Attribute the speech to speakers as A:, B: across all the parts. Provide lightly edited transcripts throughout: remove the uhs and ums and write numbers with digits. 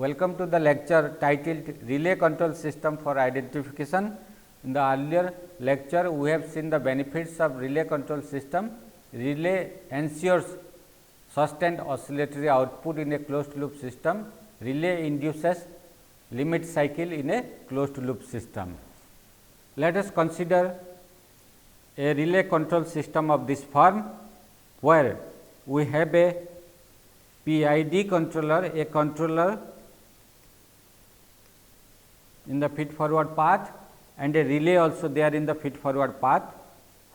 A: Welcome to the lecture titled Relay Control System for Identification. In the earlier lecture, we have seen the benefits of relay control system. Relay ensures sustained oscillatory output in a closed loop system. Relay induces limit cycle in a closed loop system. Let us consider a relay control system of this form, where we have a PID controller, a controller in the feed forward path and a relay also there in the feed forward path,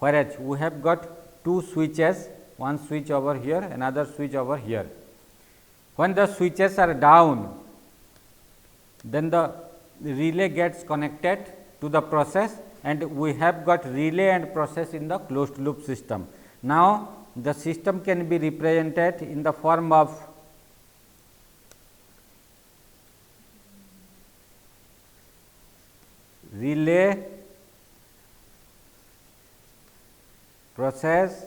A: whereas we have got two switches, one switch over here, another switch over here. When the switches are down, then the relay gets connected to the process and we have got relay and process in the closed loop system. Now, the system can be represented in the form of relay, process,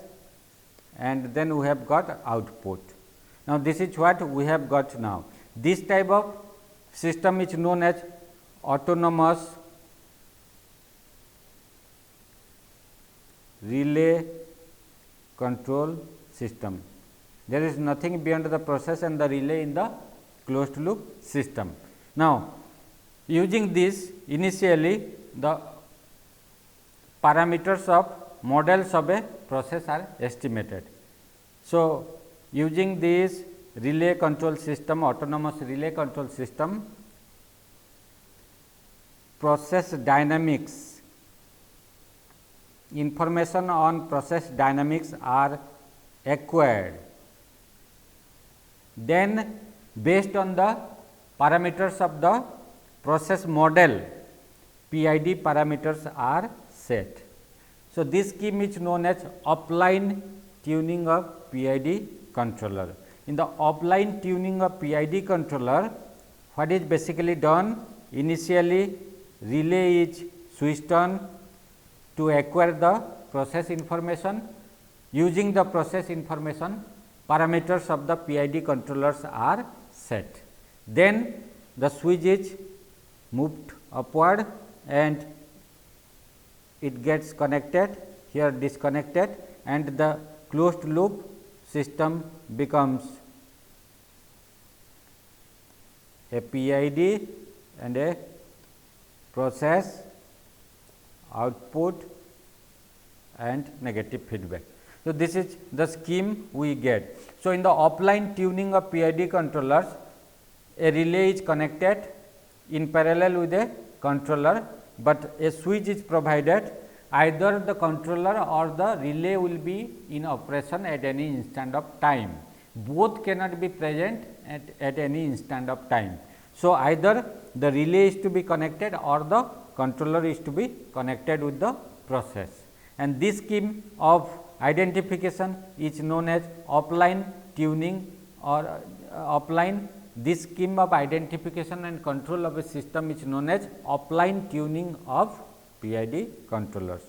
A: and then we have got output. Now, this is what we have got now. This type of system is known as autonomous relay control system. There is nothing beyond the process and the relay in the closed loop system. Now, using this, initially the parameters of models of a process are estimated. So, using this relay control system, autonomous relay control system, process dynamics, information on process dynamics are acquired. Then, based on the parameters of the process model, PID parameters are set. So, this scheme is known as offline tuning of PID controller. In the offline tuning of PID controller, what is basically done? Initially, relay is switched on to acquire the process information. Using the process information, parameters of the PID controllers are set. Then, the switch is moved upward and it gets connected, here disconnected, and the closed loop system becomes a PID and a process, output and negative feedback. So, this is the scheme we get. So, in the offline tuning of PID controllers, a relay is connected in parallel with a controller, but a switch is provided. Either the controller or the relay will be in operation at any instant of time. Both cannot be present at any instant of time. So, either the relay is to be connected or the controller is to be connected with the process, and this scheme of identification is known as offline tuning or offline. This scheme of identification and control of a system is known as offline tuning of PID controllers.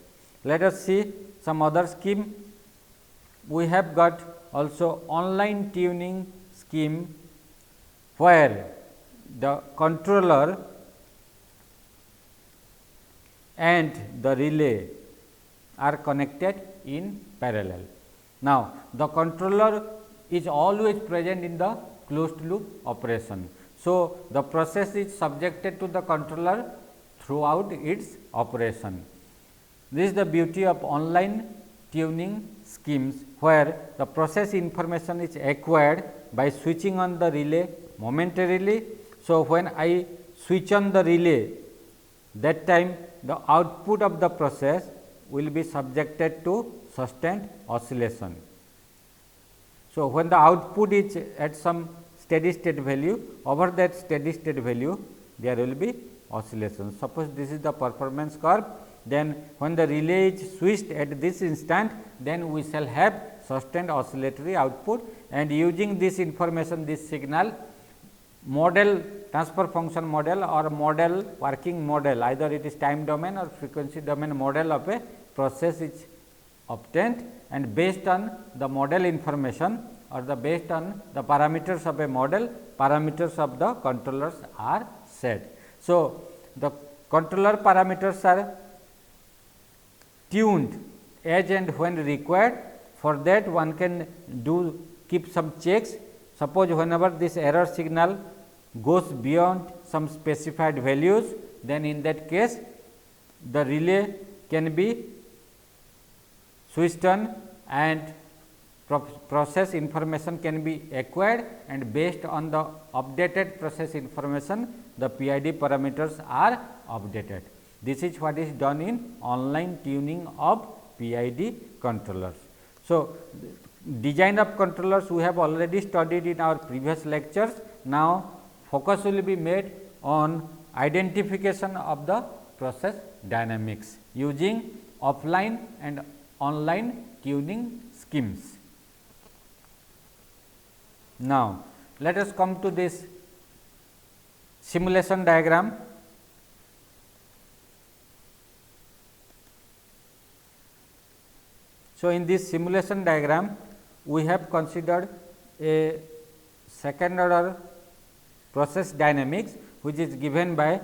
A: Let us see some other scheme. We have got also online tuning scheme, where the controller and the relay are connected in parallel. Now, the controller is always present in the closed loop operation. So, the process is subjected to the controller throughout its operation. This is the beauty of online tuning schemes, where the process information is acquired by switching on the relay momentarily. So, when I switch on the relay, that time the output of the process will be subjected to sustained oscillation. So, when the output is at some steady state value, over that steady state value there will be oscillation. Suppose this is the performance curve, then when the relay is switched at this instant, then we shall have sustained oscillatory output, and using this information, this signal, model transfer function model or model working model, either it is time domain or frequency domain model of a process is obtained, and based on the model information, or the based on the parameters of a model, parameters of the controllers are set. So, the controller parameters are tuned as and when required. For that one can keep some checks. Suppose whenever this error signal goes beyond some specified values, then in that case the relay can be switched on and process information can be acquired, and based on the updated process information the PID parameters are updated. This is what is done in online tuning of PID controllers. So, design of controllers we have already studied in our previous lectures. Now, focus will be made on identification of the process dynamics using offline and online tuning schemes. Now, let us come to this simulation diagram. So, in this simulation diagram we have considered a second order process dynamics, which is given by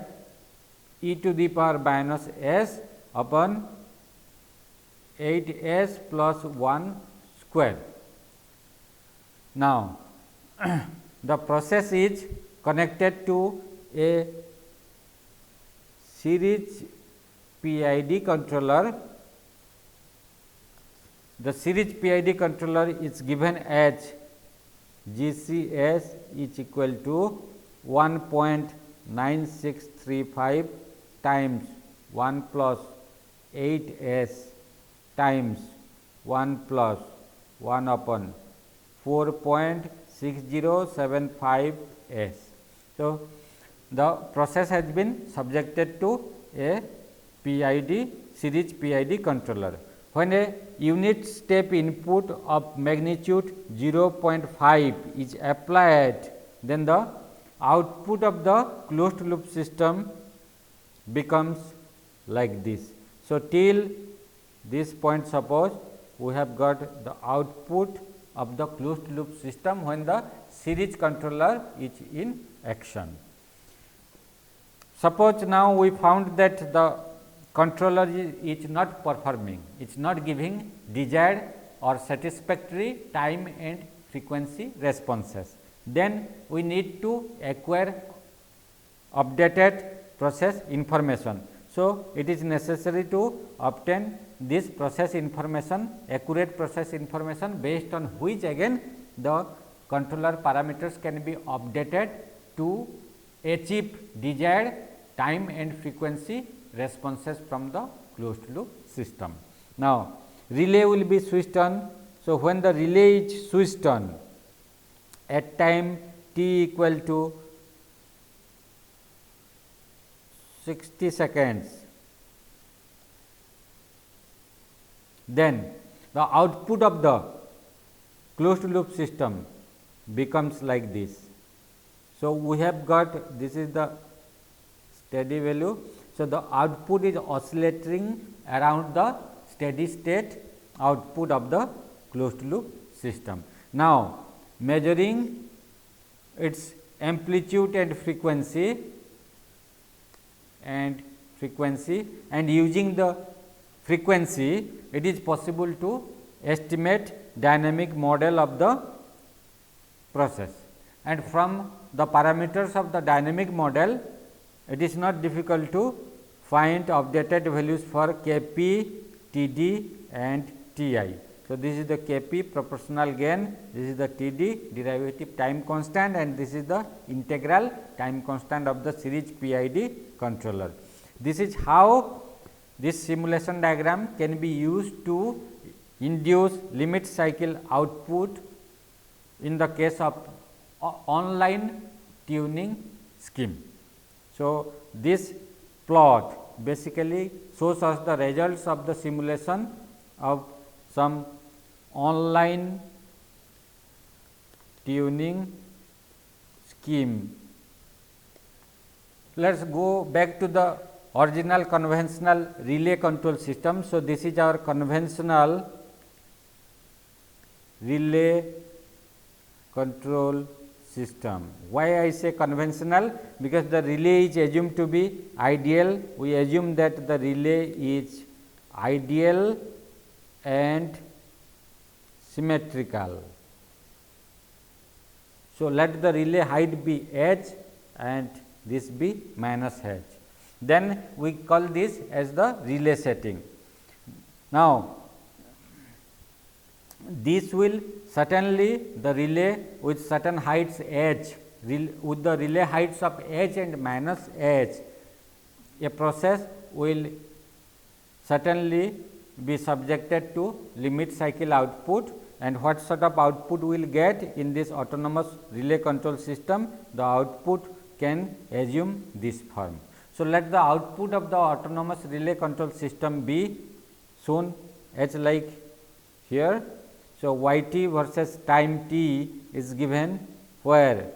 A: e to the power minus s upon 8 s plus 1 square. Now, the process is connected to a series PID controller. The series PID controller is given as GCS is equal to 1.9635 times 1 plus 8 s times 1 plus 1 upon 4.6075 s. So, the process has been subjected to a PID series PID controller. When a unit step input of magnitude 0.5 is applied, then the output of the closed loop system becomes like this. So, till this point, suppose we have got the output of the closed loop system when the series controller is in action. Suppose now we found that the controller is not performing, it is not giving desired or satisfactory time and frequency responses. Then we need to acquire updated process information. So, it is necessary to obtain this process information, accurate process information, based on which again the controller parameters can be updated to achieve desired time and frequency responses from the closed loop system. Now, relay will be switched on. So, when the relay is switched on at time t equal to 60 seconds, then the output of the closed loop system becomes like this. So, we have got this is the steady value. So, the output is oscillating around the steady state output of the closed loop system. Now, measuring its amplitude and frequency and using the frequency, it is possible to estimate dynamic model of the process, and from the parameters of the dynamic model it is not difficult to find updated values for Kp, Td and Ti. So, this is the Kp proportional gain, this is the Td derivative time constant, and this is the integral time constant of the series PID controller. This is how this simulation diagram can be used to induce limit cycle output in the case of online tuning scheme. So, this plot basically shows us the results of the simulation of some online tuning scheme. Let us go back to the original conventional relay control system. So, this is our conventional relay control system. Why I say conventional? Because the relay is assumed to be ideal. We assume that the relay is ideal and symmetrical. So, let the relay height be h and this be minus h. Then we call this as the relay setting. Now, this will certainly the relay with certain heights h, with the relay heights of h and minus h, a process will certainly be subjected to limit cycle output, and what sort of output we will get in this autonomous relay control system, the output can assume this form. So, let the output of the autonomous relay control system be shown as like here. So, y t versus time t is given where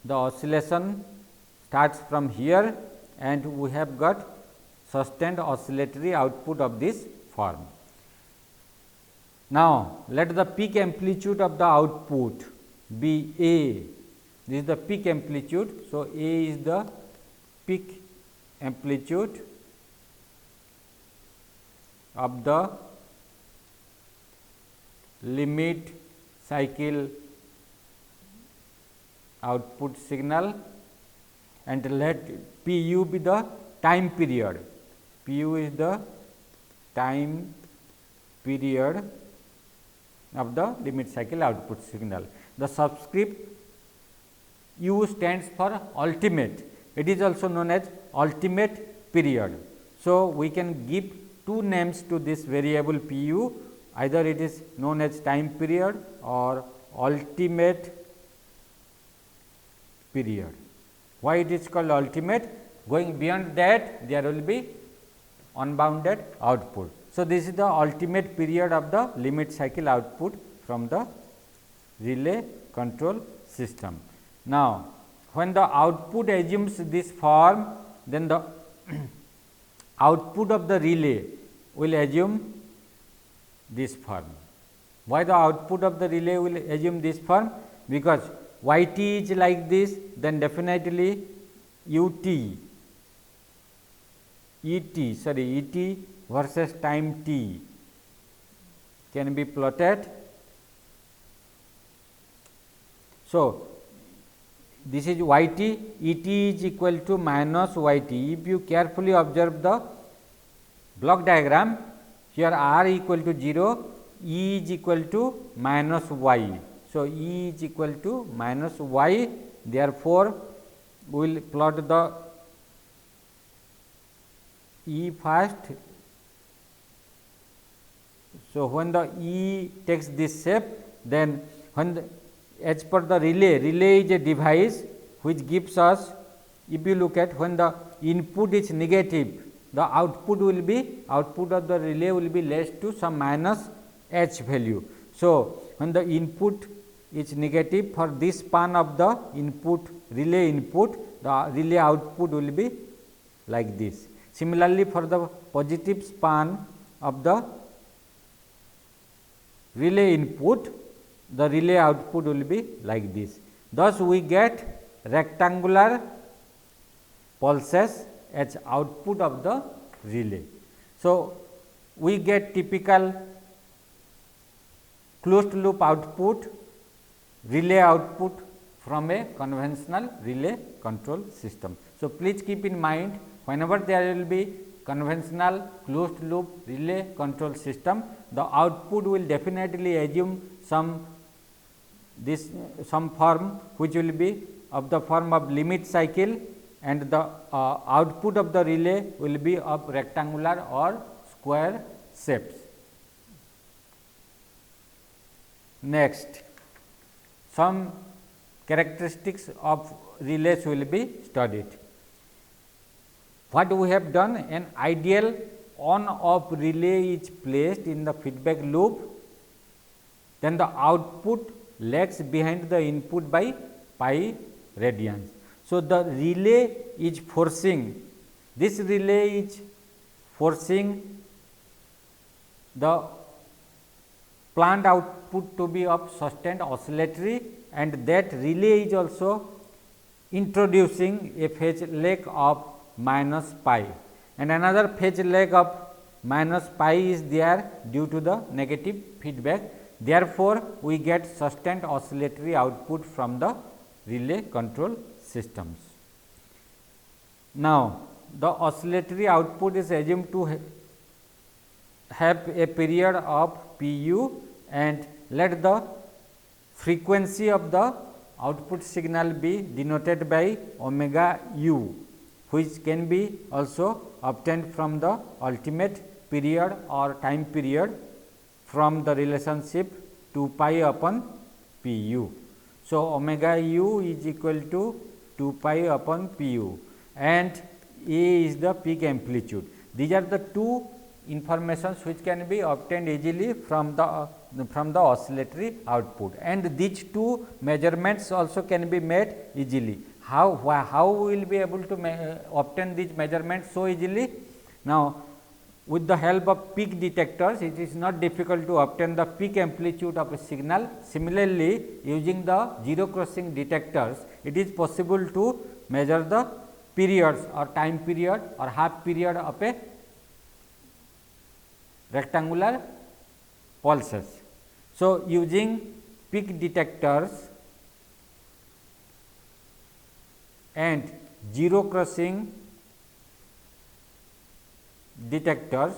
A: the oscillation starts from here and we have got sustained oscillatory output of this form. Now, let the peak amplitude of the output be A. This is the peak amplitude. So, A is the peak amplitude of the limit cycle output signal, and let P u be the time period. P u is the time period of the limit cycle output signal. The subscript u stands for ultimate. It is also known as ultimate period. So, we can give two names to this variable P u, either it is known as time period or ultimate period. Why it is called ultimate? Going beyond that, there will be unbounded output. So, this is the ultimate period of the limit cycle output from the relay control system. Now, when the output assumes this form, then the output of the relay will assume this form. Why the output of the relay will assume this form? Because y t is like this, then definitely u t, e t versus time t can be plotted. So, this is y t, E t is equal to minus y t. If you carefully observe the block diagram, here r equal to 0, E is equal to minus y. So, E is equal to minus y, therefore, we will plot the E first. So, when the E takes this shape, then when the, as per the relay is a device which gives us, if you look at when the input is negative, the output will be, output of the relay will be less to some minus h value. So, when the input is negative for this span of the input, relay input, the relay output will be like this. Similarly, for the positive span of the relay input, the relay output will be like this. Thus, we get rectangular pulses as output of the relay. So, we get typical closed loop output, relay output from a conventional relay control system. So, please keep in mind, whenever there will be conventional closed loop relay control system, the output will definitely assume some form which will be of the form of limit cycle, and the output of the relay will be of rectangular or square shapes. Next, some characteristics of relays will be studied. What we have done, an ideal on off relay is placed in the feedback loop, then the output lags behind the input by pi radians. So, the relay is forcing, this relay is forcing the planned output to be of sustained oscillatory, and that relay is also introducing a phase lag of minus pi, and another phase lag of minus pi is there due to the negative feedback. Therefore, we get sustained oscillatory output from the relay control systems. Now, the oscillatory output is assumed to have a period of Pu, and let the frequency of the output signal be denoted by omega u, which can be also obtained from the ultimate period or time period from the relationship 2 pi upon Pu. So, omega u is equal to 2 pi upon Pu, and A is the peak amplitude. These are the two informations which can be obtained easily from the oscillatory output, and these two measurements also can be made easily. How we will be able to obtain these measurements so easily? Now, with the help of peak detectors, it is not difficult to obtain the peak amplitude of a signal. Similarly, using the zero crossing detectors, it is possible to measure the periods or time period or half period of a rectangular pulses. So, using peak detectors and zero crossing detectors,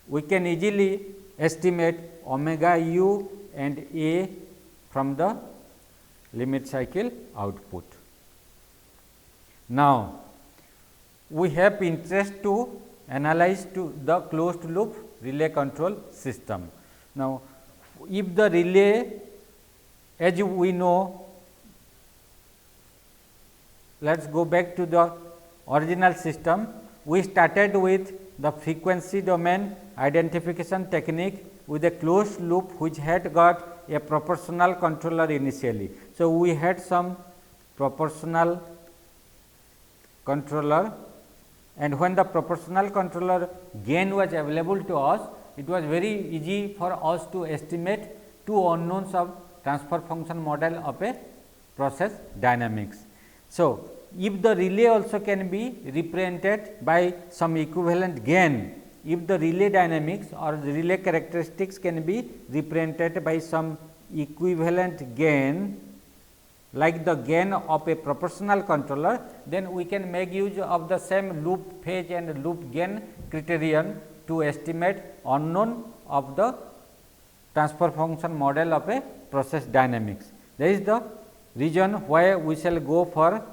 A: we can easily estimate omega u and A from the limit cycle output. Now, we have interest to analyze to the closed loop relay control system. Now, if the relay, as we know, let us go back to the original system. We started with the frequency domain identification technique with a closed loop which had got a proportional controller initially. So, we had some proportional controller, and when the proportional controller gain was available to us, it was very easy for us to estimate two unknowns of transfer function model of a process dynamics. So, if the relay also can be represented by some equivalent gain, if the relay dynamics or the relay characteristics can be represented by some equivalent gain like the gain of a proportional controller, then we can make use of the same loop phase and loop gain criterion to estimate unknown of the transfer function model of a process dynamics. That is the reason why we shall go for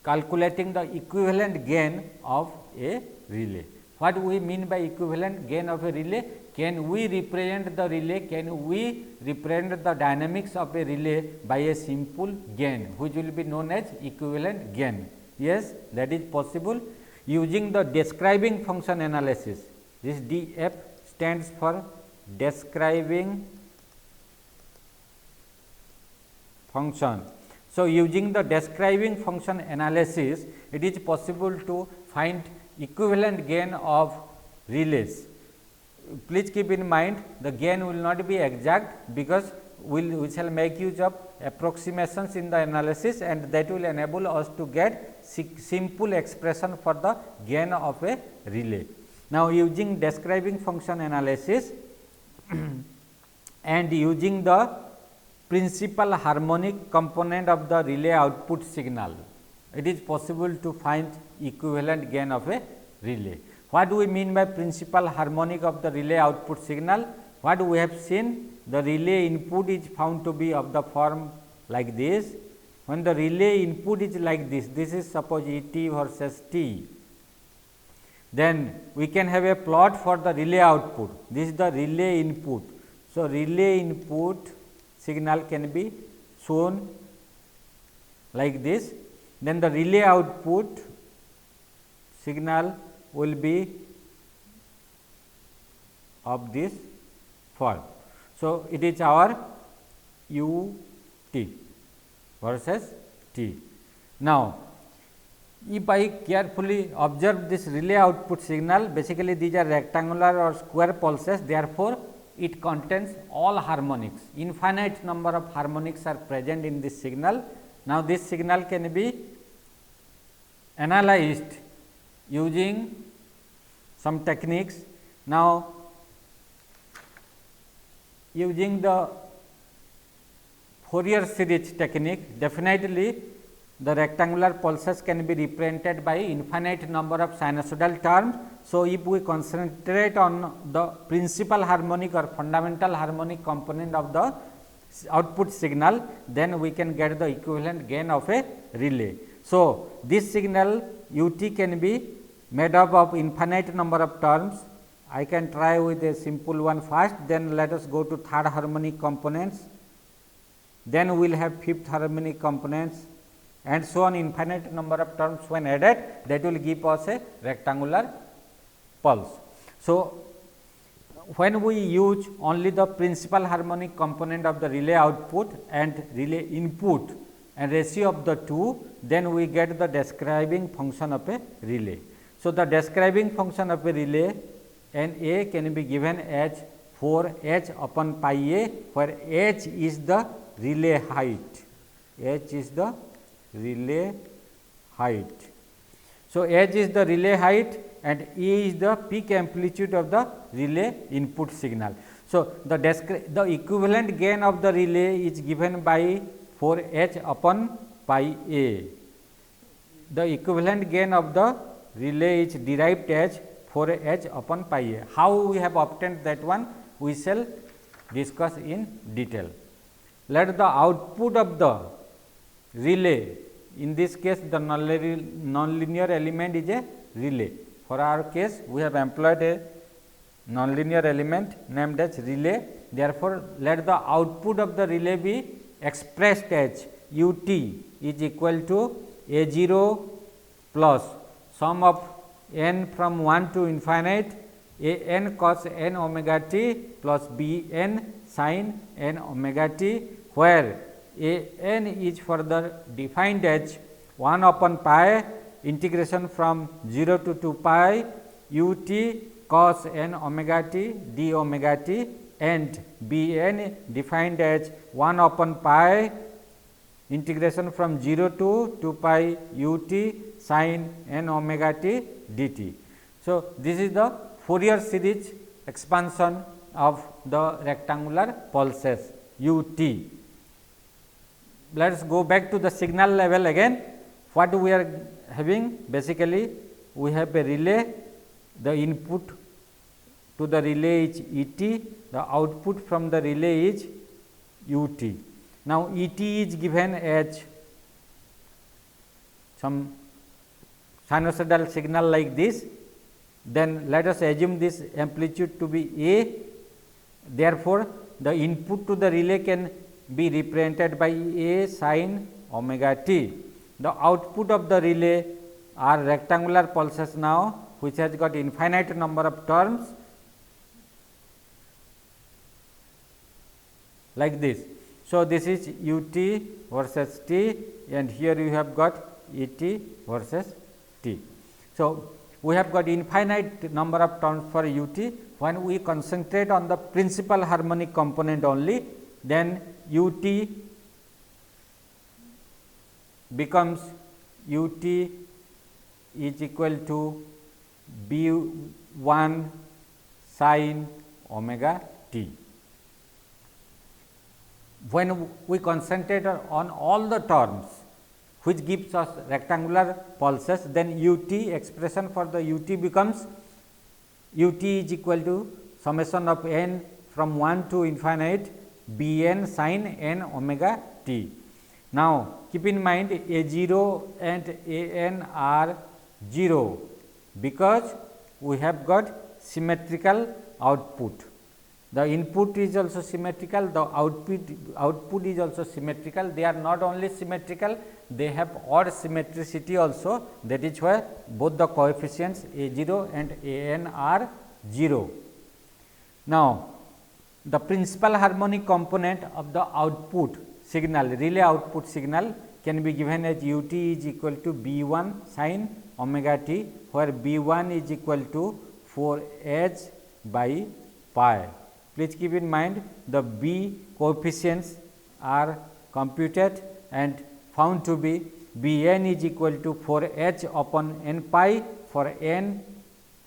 A: calculating the equivalent gain of a relay. What we mean by equivalent gain of a relay? Can we represent the relay? Can we represent the dynamics of a relay by a simple gain, which will be known as equivalent gain? Yes, that is possible using the describing function analysis. This DF stands for describing function. So, using the describing function analysis, it is possible to find equivalent gain of relays. Please keep in mind the gain will not be exact, because we shall make use of approximations in the analysis, and that will enable us to get simple expression for the gain of a relay. Now, using describing function analysis and using the principal harmonic component of the relay output signal, it is possible to find equivalent gain of a relay. What do we mean by principal harmonic of the relay output signal? What we have seen, the relay input is found to be of the form like this. When the relay input is like this is suppose E t versus t, then we can have a plot for the relay output. This is the relay input. So, relay input signal can be shown like this, then the relay output signal will be of this form. So, it is our u t versus t. Now, If I carefully observe this relay output signal, basically these are rectangular or square pulses, therefore, it contains all harmonics, infinite number of harmonics are present in this signal. Now, this signal can be analyzed using some techniques. Now, using the Fourier series technique, definitely the rectangular pulses can be represented by infinite number of sinusoidal terms. So, if we concentrate on the principal harmonic or fundamental harmonic component of the output signal, then we can get the equivalent gain of a relay. So, this signal ut can be made up of infinite number of terms. I can try with a simple one first, then let us go to third harmonic components, then we will have fifth harmonic components, and so on infinite number of terms when added, that will give us a rectangular pulse. So, when we use only the principal harmonic component of the relay output and relay input and ratio of the two, then we get the describing function of a relay. So, the describing function of a relay N A can be given as 4 h upon pi a, where h is the relay height, h is the relay height. So, h is the relay height and E is the peak amplitude of the relay input signal. So, the equivalent gain of the relay is given by 4 h upon pi a. The equivalent gain of the relay is derived as 4 h upon pi a. How we have obtained that one, we shall discuss in detail. Let the output of the relay, in this case the nonlinear element is a relay. For our case, we have employed a nonlinear element named as relay. Therefore, let the output of the relay be expressed as ut is equal to a 0 plus sum of n from 1 to infinite a n cos n omega t plus b n sin n omega t, where a n is further defined as 1 upon pi integration from 0 to 2 pi u t cos n omega t d omega t, and b n defined as 1 upon pi integration from 0 to 2 pi u t sin n omega t dt. So, this is the Fourier series expansion of the rectangular pulses u t. Let us go back to the signal level again. What we are having? Basically, we have a relay, the input to the relay is E t, the output from the relay is u t. Now, E t is given as some sinusoidal signal like this, then let us assume this amplitude to be A. Therefore, the input to the relay can be represented by A sin omega t. The output of the relay are rectangular pulses now, which has got infinite number of terms like this. So, this is u t versus t, and here you have got E t versus t. So, we have got infinite number of terms for u t. When we concentrate on the principal harmonic component only, then u t becomes u t is equal to b 1 sin omega t. When we concentrate on all the terms which gives us rectangular pulses, then u t expression for the u t becomes u t is equal to summation of n from 1 to infinite b n sin n omega t. Now, keep in mind a 0 and a n are 0, because we have got symmetrical output. The input is also symmetrical, the output is also symmetrical. They are not only symmetrical, they have odd symmetricity also, that is why both the coefficients a 0 and a n are 0. Now, the principal harmonic component of the output signal, relay output signal, can be given as u t is equal to b 1 sin omega t, where b 1 is equal to 4 h by pi. Please keep in mind the b coefficients are computed and found to be b n is equal to 4 h upon n pi for n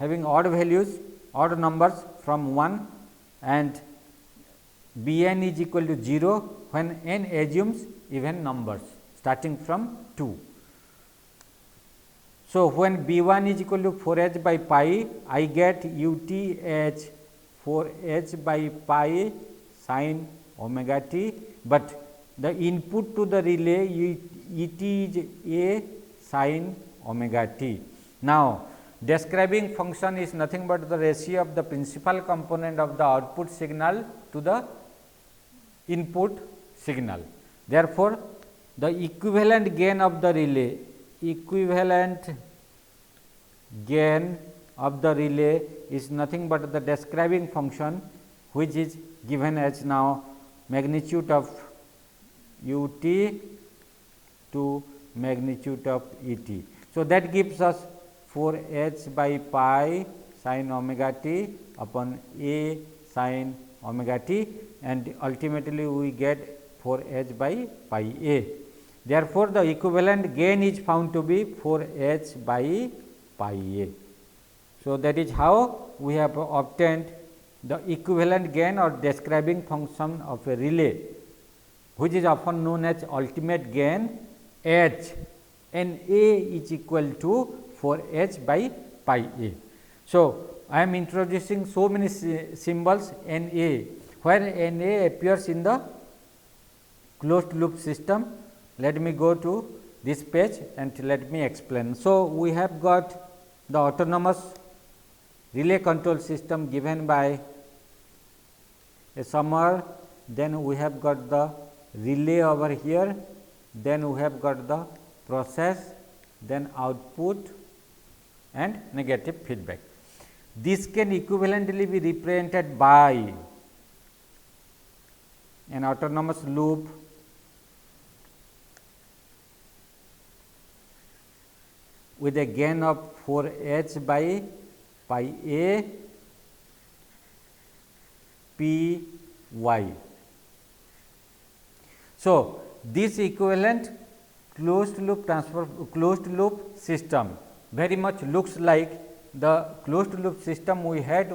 A: having odd values, odd numbers from 1, and b n is equal to 0 when n assumes even numbers starting from 2. So, when b 1 is equal to 4 h by pi, I get u t as 4 h by pi sin omega t, but the input to the relay E t is a sin omega t. Now, describing function is nothing but the ratio of the principal component of the output signal to the input signal. Therefore, the equivalent gain of the relay, is nothing but the describing function, which is given as now magnitude of u t to magnitude of E t. So, that gives us 4 h by pi sin omega t upon a sin omega t, and ultimately we get 4 h by pi a. Therefore, the equivalent gain is found to be 4 h by pi a. So, that is how we have obtained the equivalent gain or describing function of a relay, which is often known as ultimate gain h, and a is equal to 4 h by pi a. So, I am introducing so many symbols N a, where N a appears in the closed loop system. Let me go to this page and let me explain. So, we have got the autonomous relay control system given by a summer, then we have got the relay over here, then we have got the process, then output and negative feedback. This can equivalently be represented by an autonomous loop with a gain of 4 h by pi a p y. So, this equivalent closed loop system very much looks like the closed loop system we had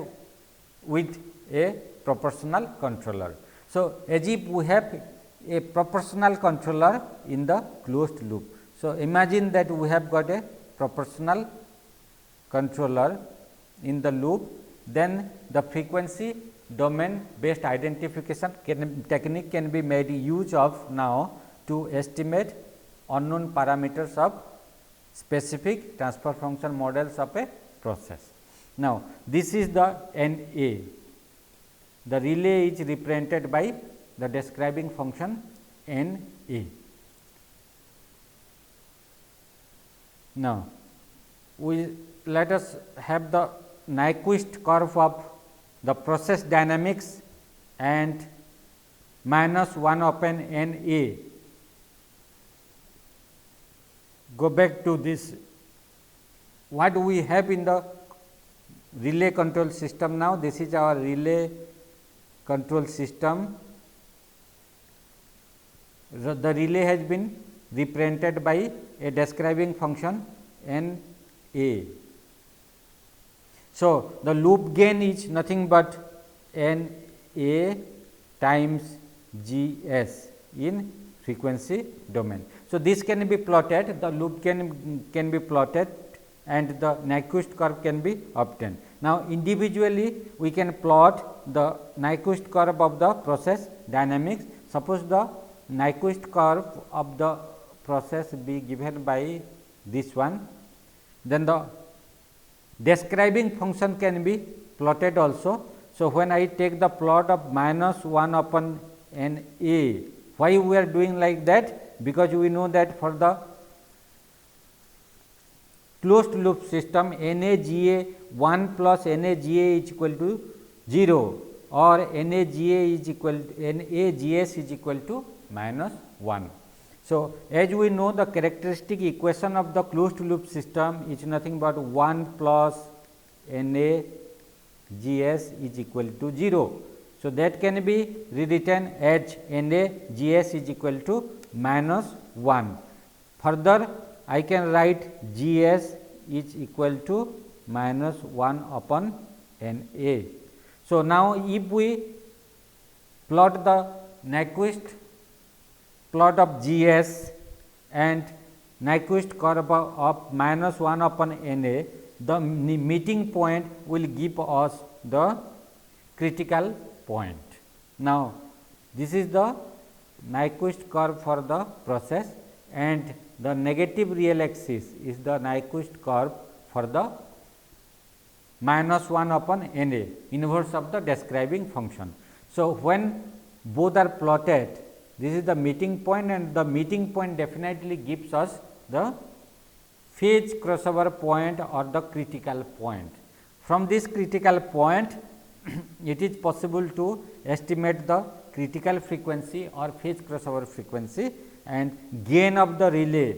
A: with a proportional controller. So, as if we have a proportional controller in the closed loop. So, imagine that we have got a proportional controller in the loop, then the frequency domain based identification technique can be made use of now to estimate unknown parameters of specific transfer function models of a process. Now, this is the N a. The relay is represented by the describing function N a. Now, let us have the Nyquist curve of the process dynamics and minus 1 upon N a. Go back to this. What we have in the relay control system now? This is our relay control system. The relay has been represented by a describing function N a. So, the loop gain is nothing but N a times G s in frequency domain. So, this can be plotted, the loop can be plotted and the Nyquist curve can be obtained. Now, individually we can plot the Nyquist curve of the process dynamics. Suppose the Nyquist curve of the process be given by this one, then the describing function can be plotted also. So, when I take the plot of minus 1 upon N a, why we are doing like that? Because we know that for the closed loop system N a G a 1 plus N a G a is equal to 0, or N a G a is equal to N a G s is equal to minus 1. So, as we know the characteristic equation of the closed loop system is nothing but 1 plus N A G S is equal to 0. So, that can be rewritten as N A G S is equal to minus 1. Further, I can write G S is equal to minus 1 upon N A. So, now if we plot the Nyquist plot of G S and Nyquist curve of minus 1 upon N A, the meeting point will give us the critical point. Now, this is the Nyquist curve for the process and the negative real axis is the Nyquist curve for the minus 1 upon N A, inverse of the describing function. So, when both are plotted, this is the meeting point and the meeting point definitely gives us the phase crossover point or the critical point. From this critical point, it is possible to estimate the critical frequency or phase crossover frequency, and gain of the relay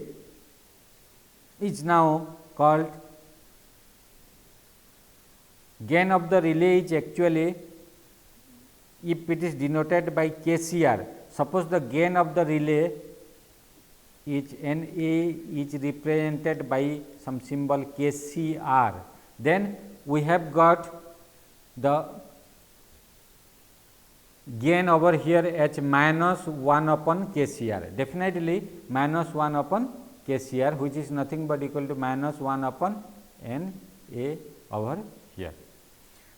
A: is now called gain of the relay is actually, if it is denoted by KCR, suppose the gain of the relay is N A is represented by some symbol KCR, then we have got the gain over here as minus 1 upon KCR, definitely minus 1 upon KCR, which is nothing but equal to minus 1 upon N A over here.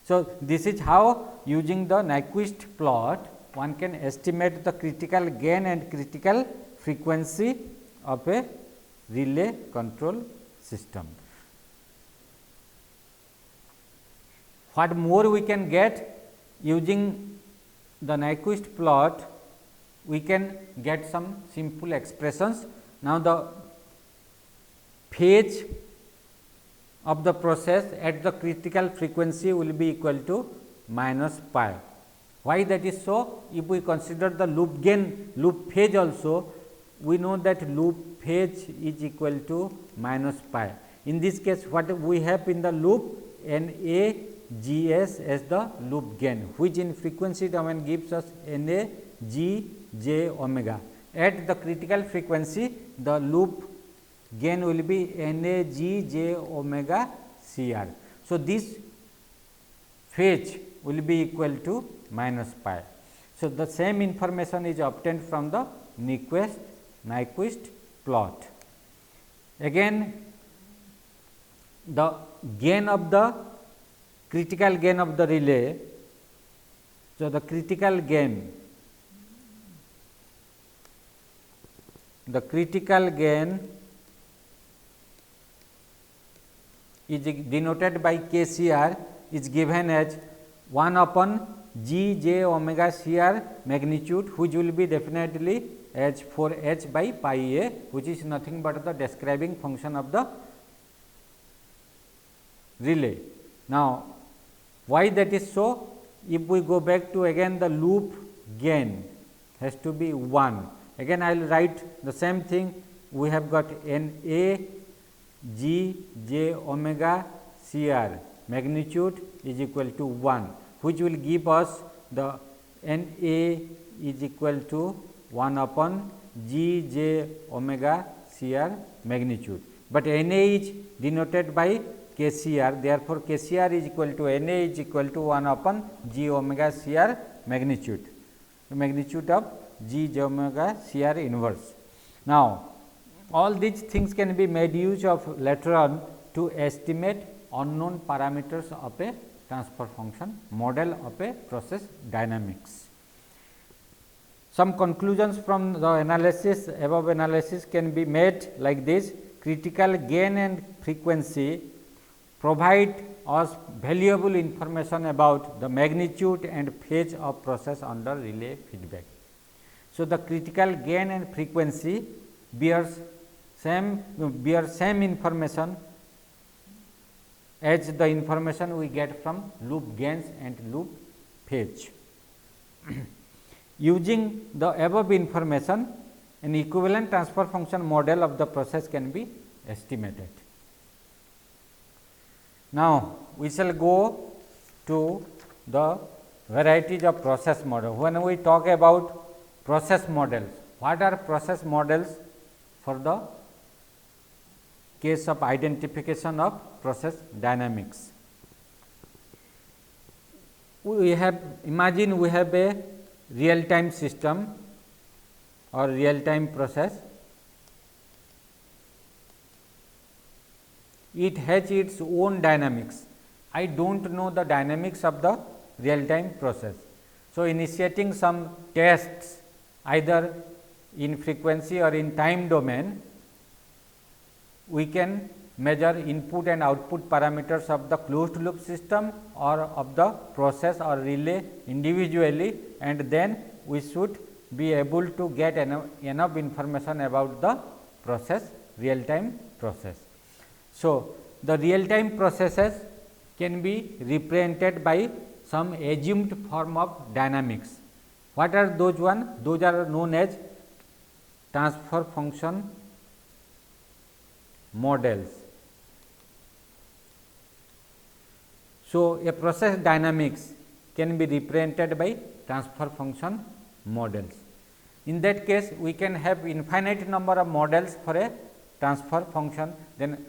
A: So, this is how using the Nyquist plot one can estimate the critical gain and critical frequency of a relay control system. What more we can get using the Nyquist plot, we can get some simple expressions. Now, the phase of the process at the critical frequency will be equal to minus pi. Why that is so? If we consider the loop gain, loop phase also, we know that loop phase is equal to minus pi. In this case, what we have in the loop N A G S as the loop gain, which in frequency domain gives us N A G J omega. At the critical frequency, the loop gain will be N A G J omega C R. So, this phase will be equal to minus pi. So, the same information is obtained from the Nyquist plot. Again, the gain of the critical gain of the relay. So, the critical gain is denoted by KCR is given as 1 upon G J omega C R magnitude, which will be definitely as 4 h by pi a, which is nothing but the describing function of the relay. Now, why that is so? If we go back to again the loop gain has to be 1. Again I will write the same thing. We have got N A G J omega C R magnitude is equal to 1, which will give us the N A is equal to 1 upon G J omega C R magnitude, but N A is denoted by KCR, therefore, KCR is equal to N A is equal to 1 upon G omega C R magnitude, the magnitude of G J omega C R inverse. Now, all these things can be made use of later on to estimate unknown parameters of a transfer function model of a process dynamics. Some conclusions from the analysis, above analysis can be made like this: critical gain and frequency provide us valuable information about the magnitude and phase of process under relay feedback. So, the critical gain and frequency bear same information as the information we get from loop gains and loop phase. Using the above information, an equivalent transfer function model of the process can be estimated. Now, we shall go to the varieties of process model. When we talk about process models, what are process models for the case of identification of process dynamics? We have imagine we have a real time system or real time process. It has its own dynamics. I do not know the dynamics of the real time process. So, initiating some tests either in frequency or in time domain, we can measure input and output parameters of the closed loop system or of the process or relay individually, and then we should be able to get enough information about the process, real time process. So, the real time processes can be represented by some assumed form of dynamics. What are those one? Those are known as transfer function models. So, a process dynamics can be represented by transfer function models. In that case, we can have infinite number of models for a transfer function, then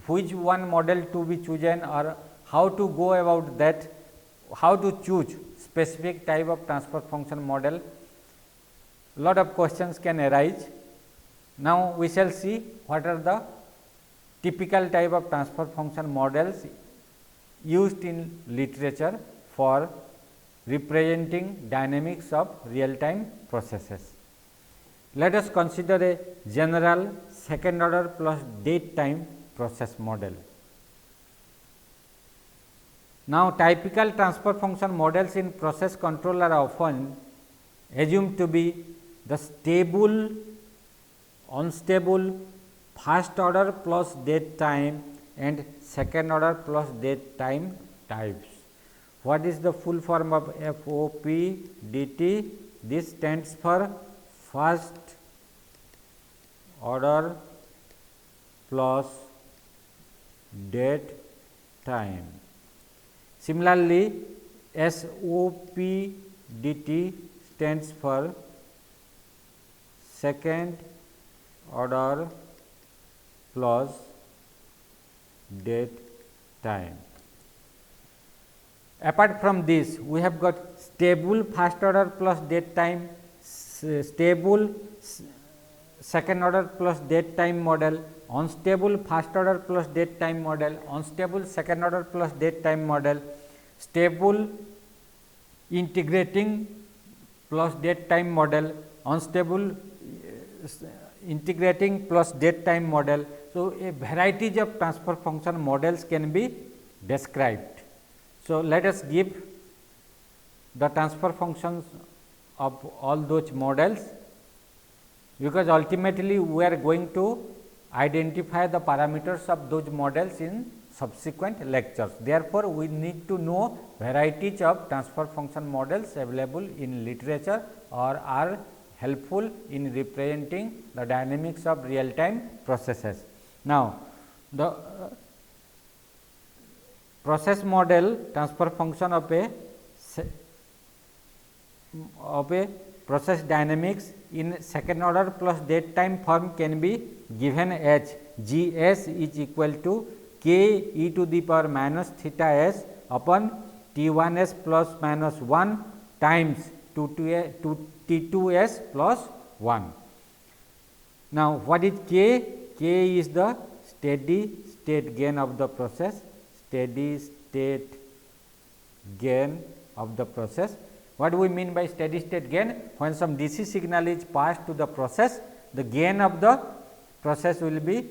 A: which one model to be chosen or how to go about that, how to choose specific type of transfer function model, lot of questions can arise. Now, we shall see what are the typical type of transfer function models used in literature for representing dynamics of real time processes. Let us consider a general second order plus date time process model. Now, typical transfer function models in process control are often assumed to be the stable, unstable, first order plus date time and second order plus date time types. What is the full form of FOPDT? This stands for first order plus date time. Similarly, SOPDT stands for second order plus date time. Apart from this, we have got stable first order plus date time, stable second order plus date time model, unstable first order plus date time model, unstable second order plus date time model, stable integrating plus date time model, unstable integrating plus date time model. So, a variety of transfer function models can be described. So, let us give the transfer functions of all those models, because ultimately we are going to identify the parameters of those models in subsequent lectures. Therefore, we need to know varieties of transfer function models available in literature or are helpful in representing the dynamics of real time processes. Now, the process model transfer function of a process dynamics in second order plus date time form can be given as G s is equal to k e to the power minus theta s upon T 1 s plus minus 1 times T 2 s plus 1. Now, what is k? K is the steady state gain of the process, steady state gain of the process. What do we mean by steady state gain? When some DC signal is passed to the process, the gain of the process will be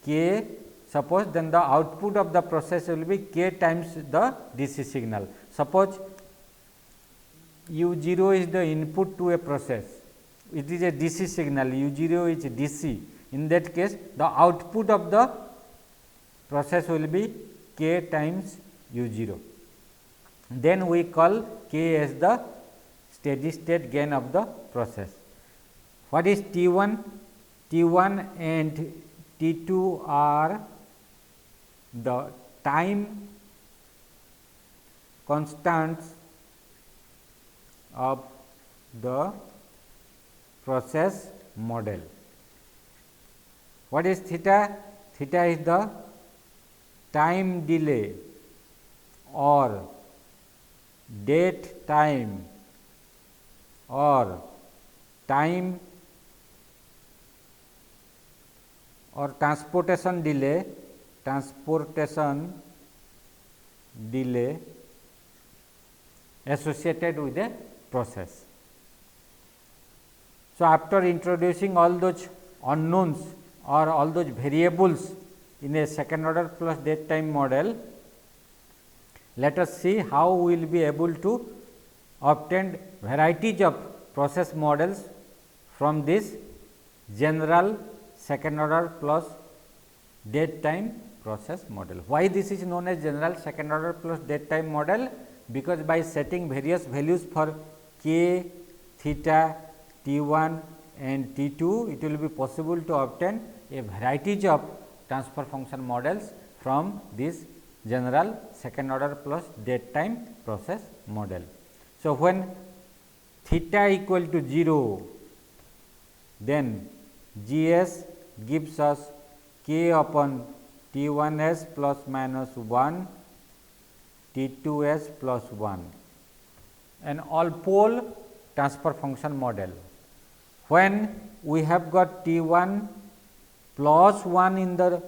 A: k, suppose then the output of the process will be k times the DC signal. Suppose U0 is the input to a process, it is a DC signal, U0 is DC. In that case, the output of the process will be k times U0. Then we call k as the steady state gain of the process. What is T1? T1 and T2 are the time constants of the process model. What is theta? Theta is the time delay or date time or time or transportation delay associated with a process. So, after introducing all those unknowns or all those variables in a second order plus date time model, let us see how we will be able to obtain varieties of process models from this general second order plus date time process model. Why this is known as general second order plus date time model? Because by setting various values for k, theta, T1 and T2, it will be possible to obtain a variety of transfer function models from this general second order plus date time process model. So, when theta equal to 0, then Gs gives us k upon T1s plus minus 1, T2s plus 1, an all pole transfer function model. When we have got T1 plus 1 in the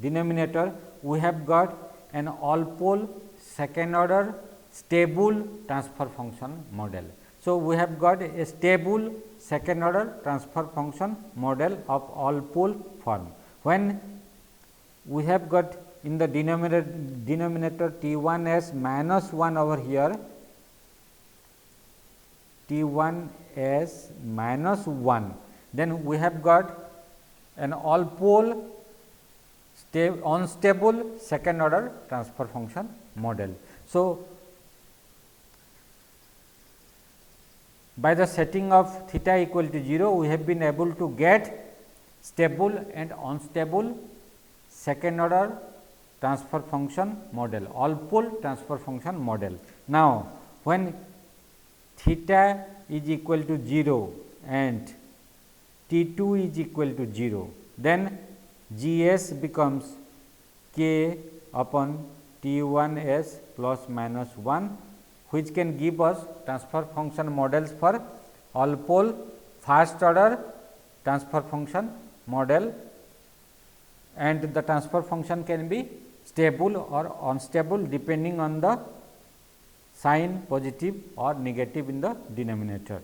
A: denominator, we have got an all pole second order stable transfer function model. So, we have got a stable second order transfer function model of all pole form. When we have got in the denominator T1s minus 1 over here, T1s minus 1, then we have got an all pole unstable second order transfer function model. So, by the setting of theta equal to 0, we have been able to get stable and unstable second order transfer function model, all pole transfer function model. Now, when theta is equal to 0 and T2 is equal to 0, then Gs becomes k upon T1s plus minus 1, which can give us transfer function models for all pole first order transfer function model, and the transfer function can be stable or unstable depending on the sign positive or negative in the denominator.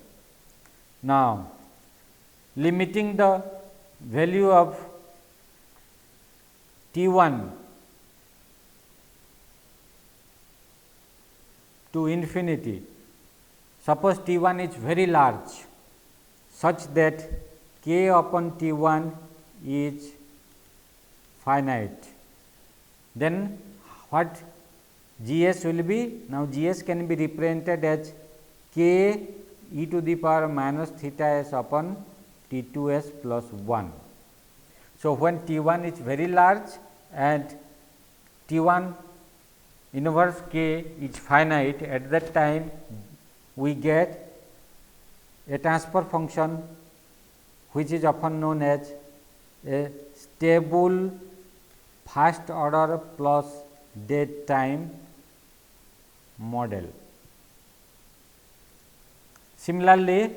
A: Now, limiting the value of T1 to infinity. Suppose T1 is very large, such that k upon T1 is finite. Then what Gs will be? Now, Gs can be represented as k e to the power minus theta s upon T2s plus 1. So, when T1 is very large and T1 inverse k is finite, at that time we get a transfer function which is often known as a stable first order plus date time model. Similarly,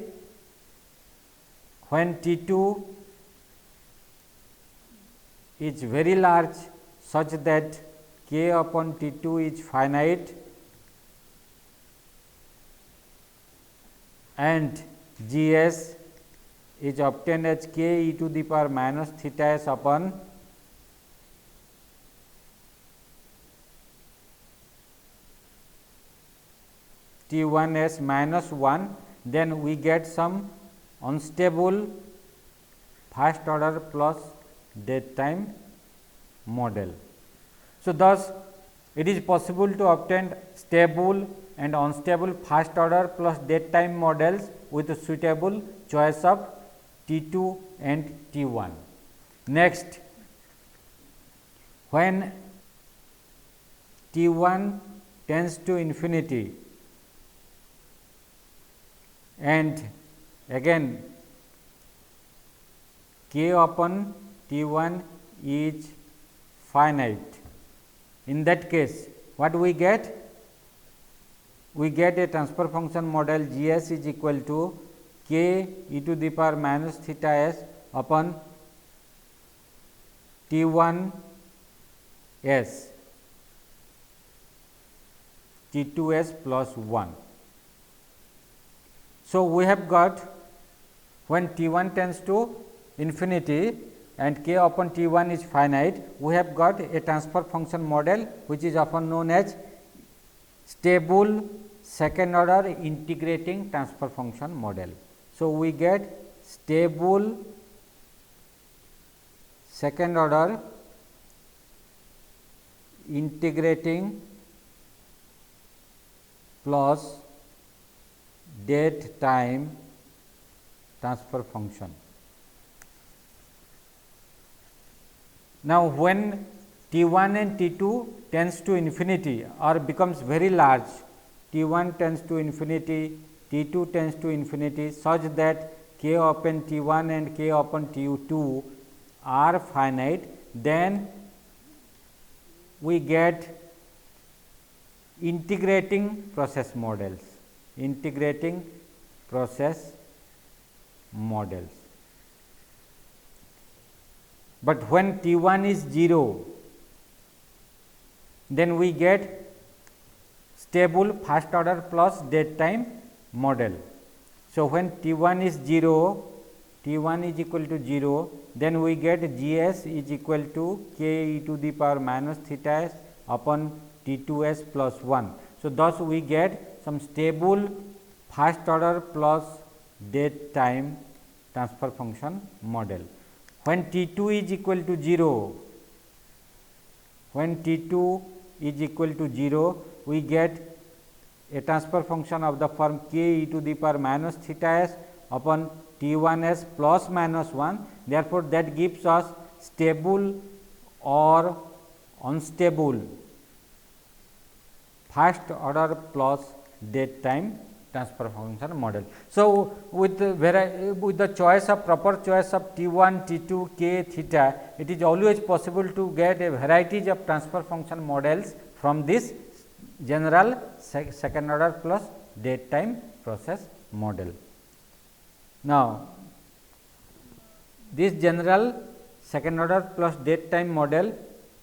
A: when T2 is very large such that k upon T2 is finite and Gs is obtained as k e to the power minus theta s upon T1 s minus 1, then we get some unstable first order plus date time model. So, thus it is possible to obtain stable and unstable first order plus date time models with a suitable choice of T2 and T1. Next, when T1 tends to infinity and again k upon T1 is finite. In that case, what we get? We get a transfer function model G s is equal to k e to the power minus theta s upon T1 s T2 s plus 1. So, we have got when T1 tends to infinity and k upon T1 is finite, we have got a transfer function model which is often known as stable second order integrating transfer function model. So, we get stable second order integrating plus date time transfer function. Now, when T1 and T2 tends to infinity or becomes very large, T1 tends to infinity, T2 tends to infinity such that k upon T1 and k upon T2 are finite, then we get integrating process models, integrating process models. But when T1 is 0, then we get stable first order plus date time model. So, when T1 is 0, T1 is equal to 0, then we get G s is equal to k e to the power minus theta s upon T2 s plus 1. So, thus we get some stable first order plus date time transfer function model. When T2 is equal to 0, when T2 is equal to 0, we get a transfer function of the form k e to the power minus theta s upon T1 s plus minus 1. Therefore, that gives us stable or unstable first order plus date time transfer function model. So, with the choice of proper choice of T1, T2, k, theta, it is always possible to get a varieties of transfer function models from this general second order plus date time process model. Now, this general second order plus date time model,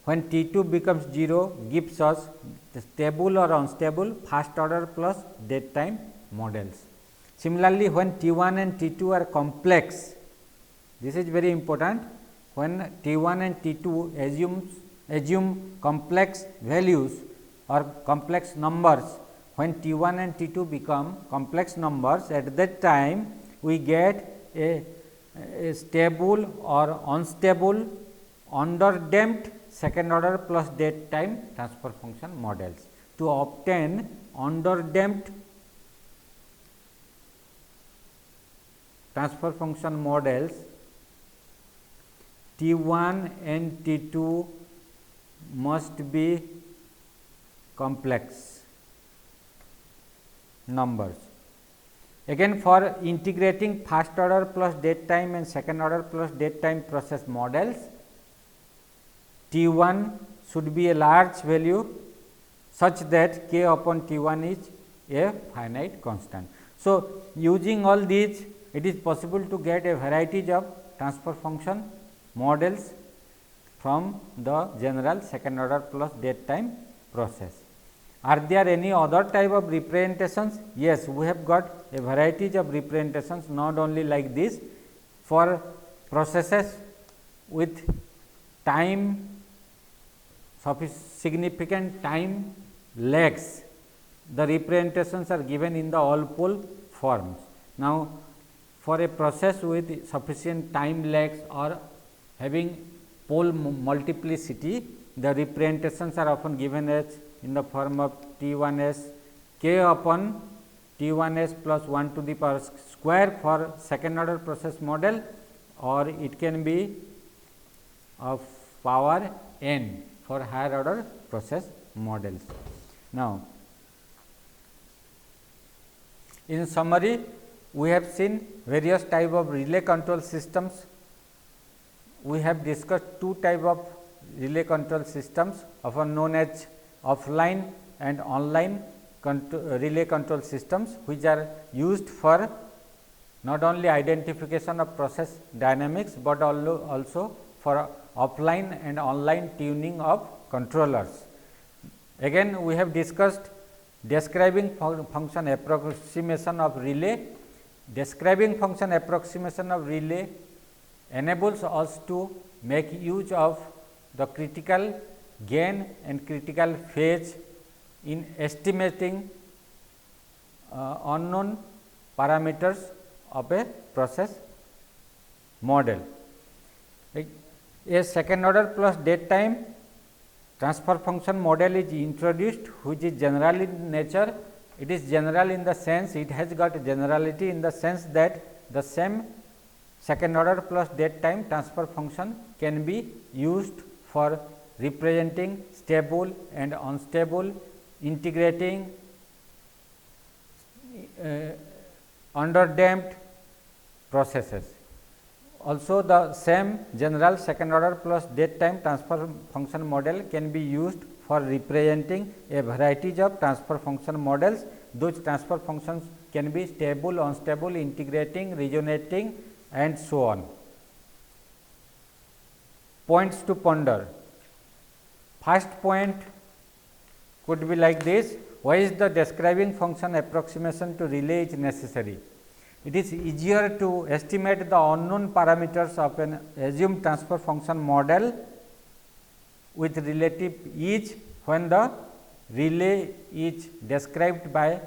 A: when T2 becomes 0, gives us the stable or unstable first order plus date time models. Similarly, when T1 and T2 are complex, this is very important. When T1 and T2 assume complex values or complex numbers, when T1 and T2 become complex numbers, at that time we get a stable or unstable underdamped second order plus date time transfer function models. To obtain underdamped transfer function models, T1 and T2 must be complex numbers. Again, for integrating first order plus date time and second order plus date time process models, T1 should be a large value such that k upon T1 is a finite constant. So, using all these, it is possible to get a varieties of transfer function models from the general second order plus date time process. Are there any other type of representations? Yes, we have got a varieties of representations, not only like this. For processes with time significant time lags, the representations are given in the all pole forms. Now, for a process with sufficient time lags or having pole multiplicity, the representations are often given as in the form of T1 s k upon T 1 s plus 1 to the power square for second order process model, or it can be of power n for higher order process models. Now, in summary, we have seen various type of relay control systems. We have discussed two type of relay control systems, often known as offline and online relay control systems, which are used for not only identification of process dynamics, but also for offline and online tuning of controllers. Again, we have discussed describing function approximation of relay. Describing function approximation of relay enables us to make use of the critical gain and critical phase in estimating unknown parameters of a process model. A second order plus date time transfer function model is introduced, which is general in nature. It is general in the sense, it has got generality in the sense that the same second order plus date time transfer function can be used for representing stable and unstable, integrating underdamped processes. Also, the same general second order plus date time transfer function model can be used for representing a variety of transfer function models. Those transfer functions can be stable, unstable, integrating, resonating, and so on. Points to ponder. First point could be like this: why is the describing function approximation to relay is necessary? It is easier to estimate the unknown parameters of an assumed transfer function model with relative ease when the relay is described by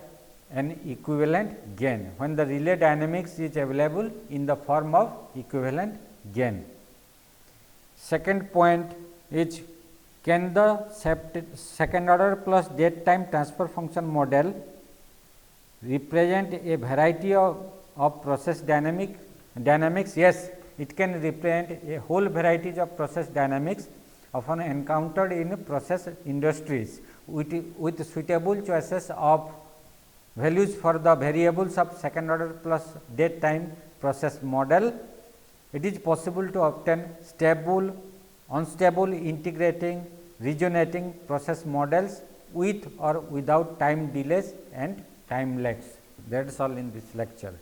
A: an equivalent gain, when the relay dynamics is available in the form of equivalent gain. Second point is, can the second order plus date time transfer function model represent a variety of process dynamics? Yes, it can represent a whole varieties of process dynamics often encountered in process industries with suitable choices of values for the variables of second order plus date time process model. It is possible to obtain stable, unstable, integrating, resonating process models with or without time delays and time lags. That is all in this lecture.